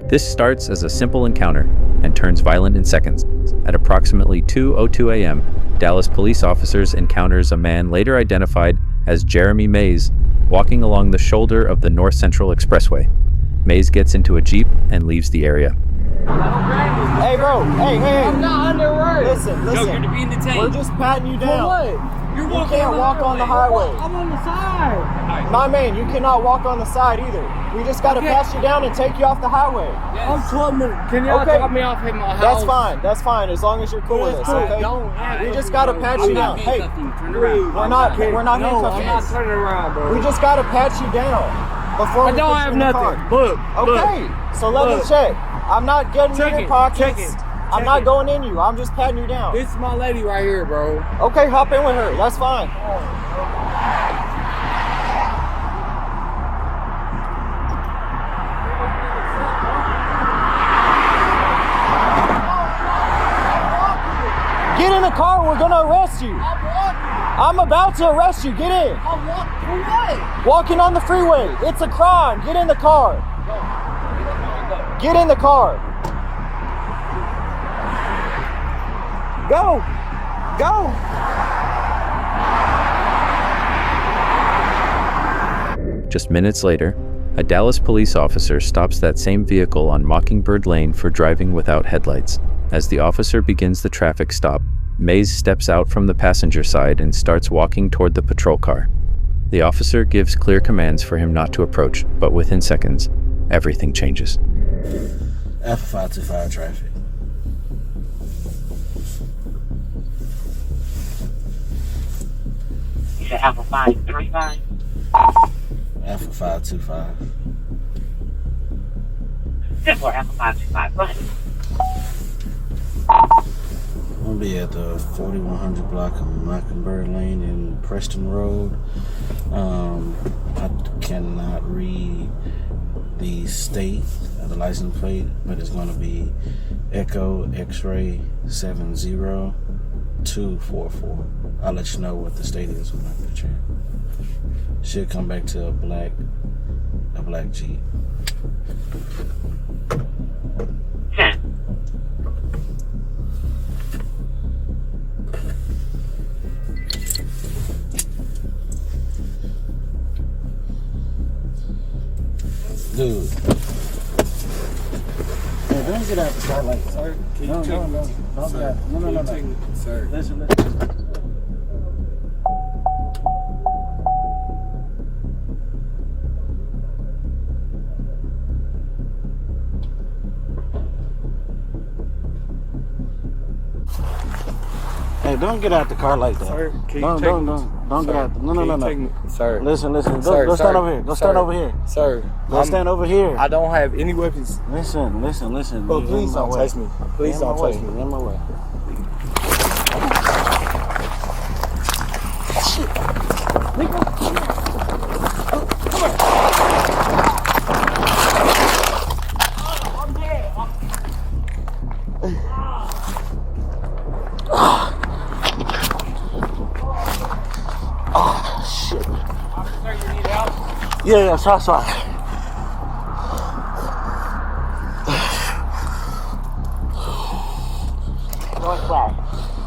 This starts as a simple encounter and turns violent in seconds. At approximately 2:02 a.m., Dallas police officers encounters a man later identified as Jeremy Mays walking along the shoulder of the North Central Expressway. Mays gets into a Jeep and leaves the area. Hey bro, hey. I'm not under arrest. Listen. Yo, you're being detained. We're just patting you down. For what? You're You can't walk on the highway. I'm on the side. My man, you cannot walk on the side either. We just gotta pat you down and take you off the highway. Yes. I'm 12 minutes. Can y'all drop me off at my house? That's fine, as long as you're cool with us, okay? We just gotta pat you down. Hey, we're not handcuffing you. I'm not turning around, bro. We just gotta pat you down before we I don't put you have in the nothing. car. Look. Okay, so let me check. I'm not getting Check in your it, pockets. check it, I'm not going in you. I'm just patting you down. This is my lady right here, bro. Okay, hop in with her. That's fine. Get in the car. We're going to arrest you. I'm about to arrest you. Get in. For what? Walking on the freeway. It's a crime. Get in the car. Get in the car. Go. Just minutes later, a Dallas police officer stops that same vehicle on Mockingbird Lane for driving without headlights. As the officer begins the traffic stop, Mays steps out from the passenger side and starts walking toward the patrol car. The officer gives clear commands for him not to approach, but within seconds, everything changes. Alpha 525 traffic. You said Alpha 535? Alpha 525. Good for Alpha 525. Go ahead. I'm gonna be at the 4100 block of Mockingbird Lane in Preston Road. I cannot read the state of the license plate, but it's gonna be Echo X-Ray 70244. I'll let you know what the state is with my picture. Should come back to a black Jeep. 10. Dude. Hey, don't get out the car like that. Sir, can you No. take me? Don't Sir, get out. No. can you take me? Sir. Listen. Hey, don't get out the car like that. Sir, can you Don't take me? get out. No. Take me? Sir. Listen. Go Sir, stand over here. Go stand over here. Sir. Go stand over here. I don't have any weapons. Listen. Bro, please don't touch me. Please don't touch me. In my way. Sir, you need help? Yeah, sorry. Northwest.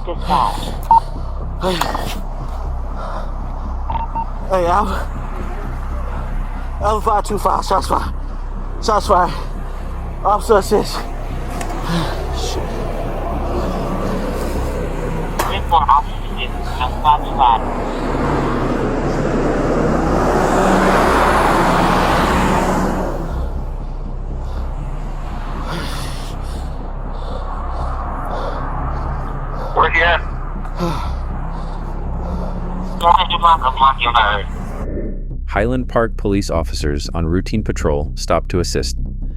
Dispatch. Hey, Alpha 525, shots fired. Officer assist. Shit. 10-4, Officer Assist. Alpha 525. Where you at? 100 block of Mockingbird. Highland Park police officers on routine patrol stopped to assist.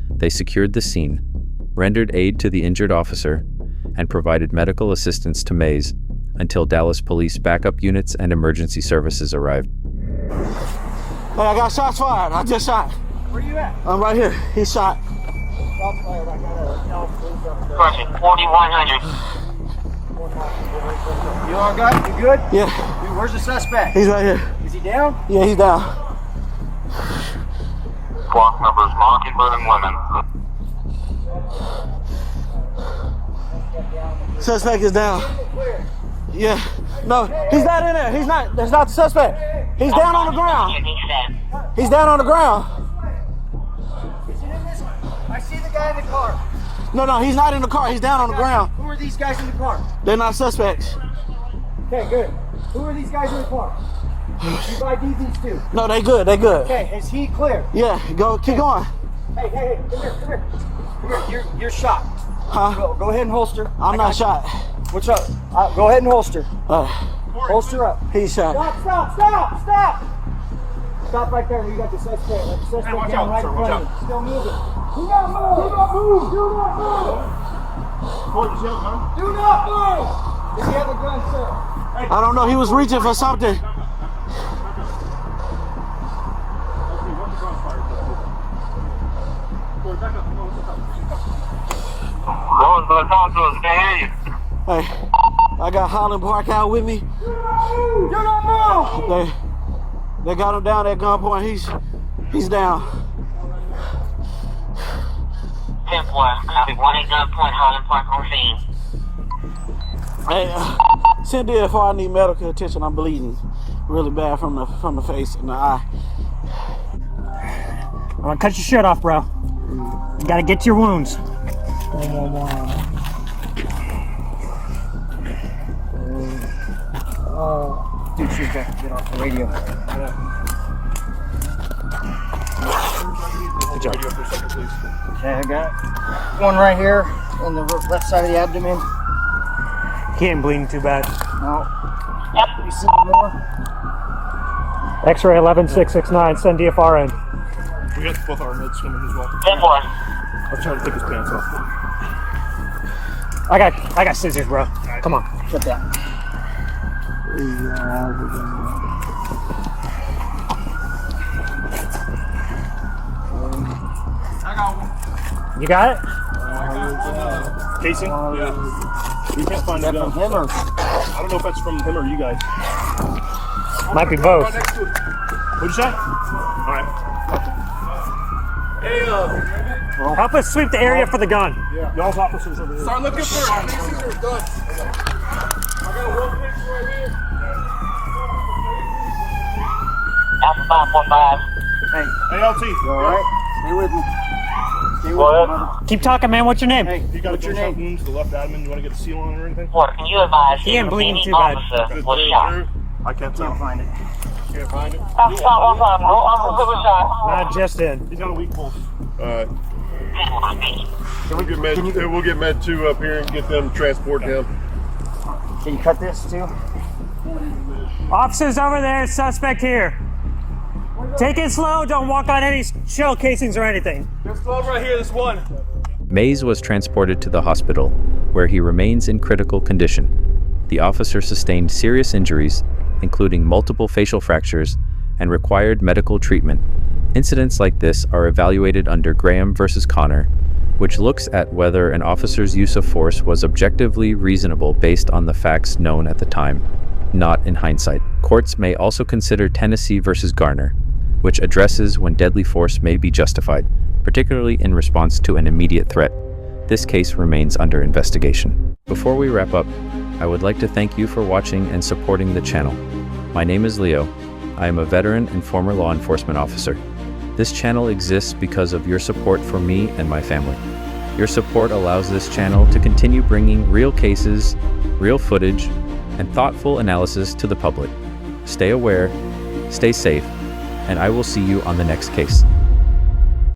They secured the scene, rendered aid to the injured officer, and provided medical assistance to Mays until Dallas police backup units and emergency services arrived. Hey, I got shots fired. I just shot. Where you at? I'm right here. He shot. Person 4100. You all good? You good? Yeah, Dude, where's the suspect? he's right here. Is he down? Yeah, he's down. Block numbers Mockingbird and Lemon. Suspect is down. Yeah. No, he's not in there. He's not. That's not the suspect. He's down on the ground. He's down on the ground. I see the guy in the car. No, he's not in the car. He's down on the ground. Who are these guys in the car? They're not suspects. Okay, good. Who are these guys in the car? You've ID'd these two. No, they good. They good. Okay, is he clear? Yeah, go. Keep going. Hey, come here. Come here. You're shot. Huh? Go ahead and holster. I'm not shot. What's up? Go ahead and holster. Holster up. He's shot. Stop! Stop right there. You got the suspect. Let the suspect down right in front of you. Still moving. Do not move! Do not move! Does he have a gun, sir? I don't know. He was reaching for something. Hey, I got Highland Park out with me. Do not move! They got him down at gunpoint. He's down. 10-4, copy 1 at gunpoint, Highland Park on scene. Hey, send DFR. I need medical attention. I'm bleeding really bad from the face and the eye. I'm gonna cut your shirt off, bro. You gotta get to your wounds. Dude, shoot that. Get off the radio. Good job. Okay, I got one right here on the left side of the abdomen. He ain't bleeding too bad. No. You see more? X-ray 11669, send DFR in. We got both our meds coming as well. 10-4. I'll try to take his pants off. I got scissors, bro. Come on. Get that. You got it? Casing? Yeah. We can't find the gun. From him or? I don't know if that's from him or you guys. Might be both. Right next to it. What'd you say? Alright. Hey, Help us sweep the area for the gun. yeah. Y'all's officers over here. Start looking for it. I think these are done. I got one picture right here. Alpha 545. Hey, LT. You alright? Stay with me. Stay with me, Go ahead. brother. Keep talking, man. What's your name? Hey, You got a what's your gunshot name? wound to the left abdomen. You want to get a seal on it or anything? What, can you advise He ain't if bleeding any too bad. officer was shot? I can't tell. Can't find it. Can't find it. Alpha 515, no officer was shot. Not just in. He's got a weak pulse. Alright. We'll get med 2 up here and get them transported down. Can you cut this too? Officers over there, suspect here. Take it slow, don't walk on any shell casings or anything. This glove right here, this one. Mays was transported to the hospital, where he remains in critical condition. The officer sustained serious injuries, including multiple facial fractures, and required medical treatment. Incidents like this are evaluated under Graham versus Connor, which looks at whether an officer's use of force was objectively reasonable based on the facts known at the time, not in hindsight. Courts may also consider Tennessee versus Garner, which addresses when deadly force may be justified, particularly in response to an immediate threat. This case remains under investigation. Before we wrap up, I would like to thank you for watching and supporting the channel. My name is Leo. I am a veteran and former law enforcement officer. This channel exists because of your support for me and my family. Your support allows this channel to continue bringing real cases, real footage, and thoughtful analysis to the public. Stay aware, stay safe, and I will see you on the next case.